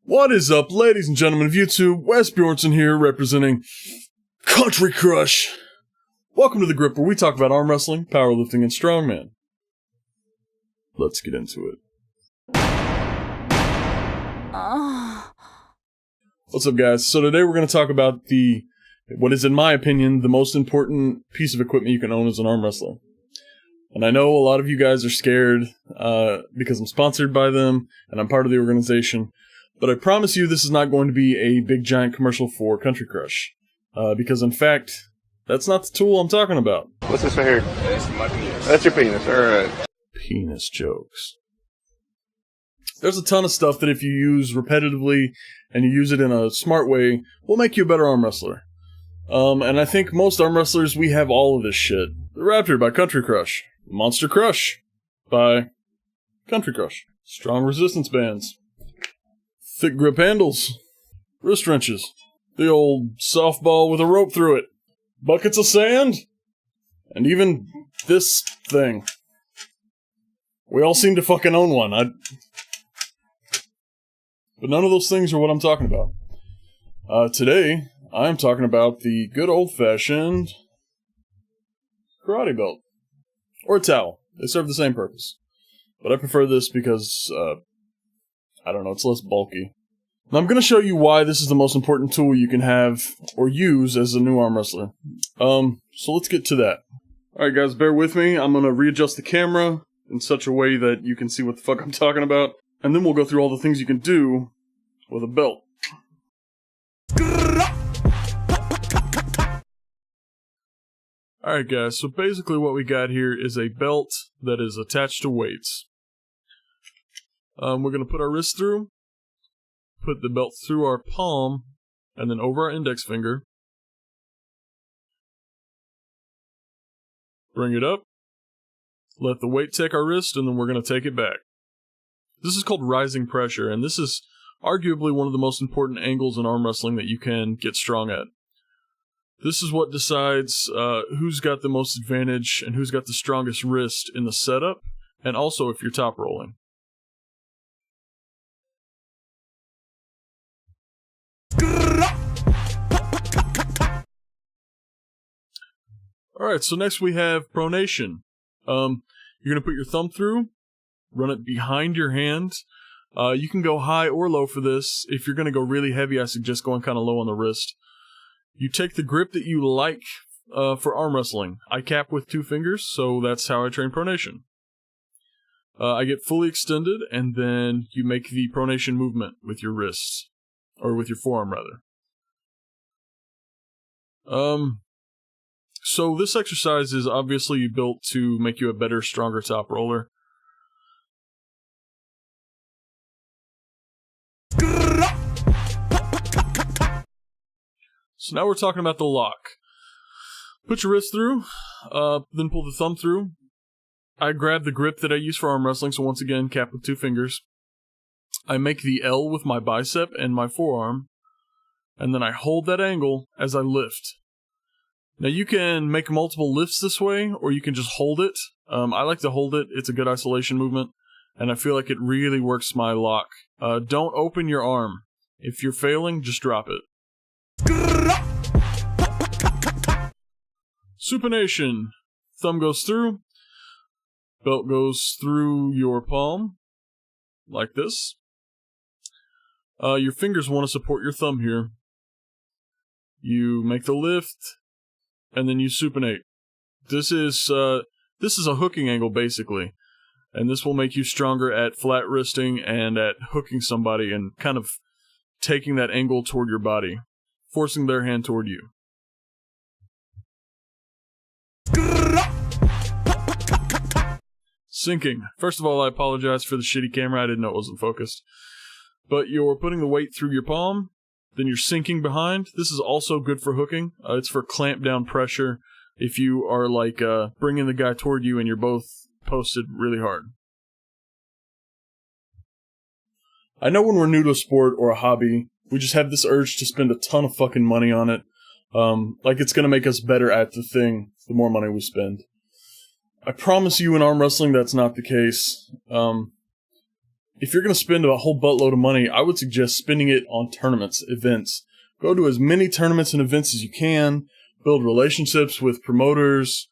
What is up, ladies and gentlemen of YouTube? Wes Björnsson here, representing Country Crush. Welcome to The Grip, where we talk about arm wrestling, powerlifting, and strongman. Let's get into it. What's up, guys? So today we're going to talk about what is, in my opinion, the most important piece of equipment you can own as an arm wrestler. And I know a lot of you guys are scared because I'm sponsored by them and I'm part of the organization. But I promise you this is not going to be a big giant commercial for Country Crush. Because in fact, that's not the tool I'm talking about. What's this right here? That's my penis. That's your penis, alright. Penis jokes. There's a ton of stuff that if you use repetitively and you use it in a smart way, will make you a better arm wrestler. And I think most arm wrestlers, we have all of this shit. The Raptor by Country Crush. Monster Crush by Country Crush. Strong resistance bands. Thick grip handles. Wrist wrenches. The old softball with a rope through it. Buckets of sand. And even this thing. We all seem to fucking own one. But none of those things are what I'm talking about. Today, I'm talking about the good old-fashioned karate belt. Or a towel. They serve the same purpose. But I prefer this because, I don't know, it's less bulky. Now I'm going to show you why this is the most important tool you can have or use as a new arm wrestler. So let's get to that. Alright guys, bear with me. I'm going to readjust the camera in such a way that you can see what the fuck I'm talking about. And then we'll go through all the things you can do with a belt. Alright guys, so basically what we got here is a belt that is attached to weights. We're going to put our wrist through, put the belt through our palm, and then over our index finger. Bring it up, let the weight take our wrist, and then we're going to take it back. This is called rising pressure, and this is arguably one of the most important angles in arm wrestling that you can get strong at. This is what decides who's got the most advantage and who's got the strongest wrist in the setup, and also if you're top rolling. Alright, so next we have pronation. You're going to put your thumb through, run it behind your hand. You can go high or low for this. If you're going to go really heavy, I suggest going kind of low on the wrist. You take the grip that you like for arm wrestling. I cap with 2 fingers, so that's how I train pronation. I get fully extended, and then you make the pronation movement with your wrists. Or with your forearm, rather. So this exercise is obviously built to make you a better, stronger top roller. So now we're talking about the lock. Put your wrist through, then pull the thumb through. I grab the grip that I use for arm wrestling, so once again, cap with 2 fingers. I make the L with my bicep and my forearm, and then I hold that angle as I lift. Now you can make multiple lifts this way, or you can just hold it. I like to hold it. It's a good isolation movement, and I feel like it really works my lock. Don't open your arm. If you're failing, just drop it. Supination. Thumb goes through. Belt goes through your palm. Like this. Your fingers want to support your thumb here. You make the lift, and then you supinate. This is a hooking angle, basically. And this will make you stronger at flat wristing and at hooking somebody and kind of taking that angle toward your body. Forcing their hand toward you. Sinking. First of all, I apologize for the shitty camera. I didn't know it wasn't focused. But you're putting the weight through your palm, then you're sinking behind. This is also good for hooking. It's for clamp down pressure if you are like bringing the guy toward you and you're both posted really hard. I know when we're new to a sport or a hobby, we just have this urge to spend a ton of fucking money on it. Like it's going to make us better at the thing the more money we spend. I promise you in arm wrestling that's not the case. if you're going to spend a whole buttload of money, I would suggest spending it on tournaments, events. Go to as many tournaments and events as you can. Build relationships with promoters.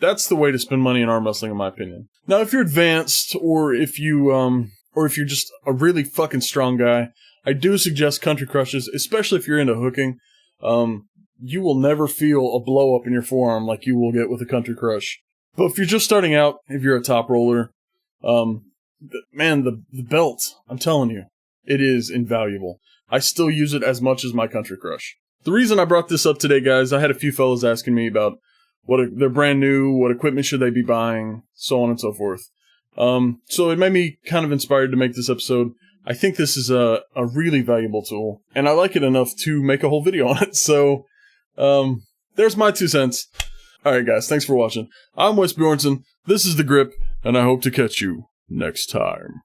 That's the way to spend money in arm wrestling, in my opinion. Now, if you're advanced, or if you're just a really fucking strong guy, I do suggest country crushes, especially if you're into hooking. You will never feel a blow up in your forearm like you will get with a country crush. But if you're just starting out, if you're a top roller, the belt, I'm telling you, it is invaluable. I still use it as much as my country crush. The reason I brought this up today, guys, I had a few fellas asking me about they're brand new, what equipment should they be buying, so on and so forth. So it made me kind of inspired to make this episode. I think this is a really valuable tool, and I like it enough to make a whole video on it. So, there's my 2 cents. Alright guys, thanks for watching. I'm Wes Björnsson, this is The Grip, and I hope to catch you next time.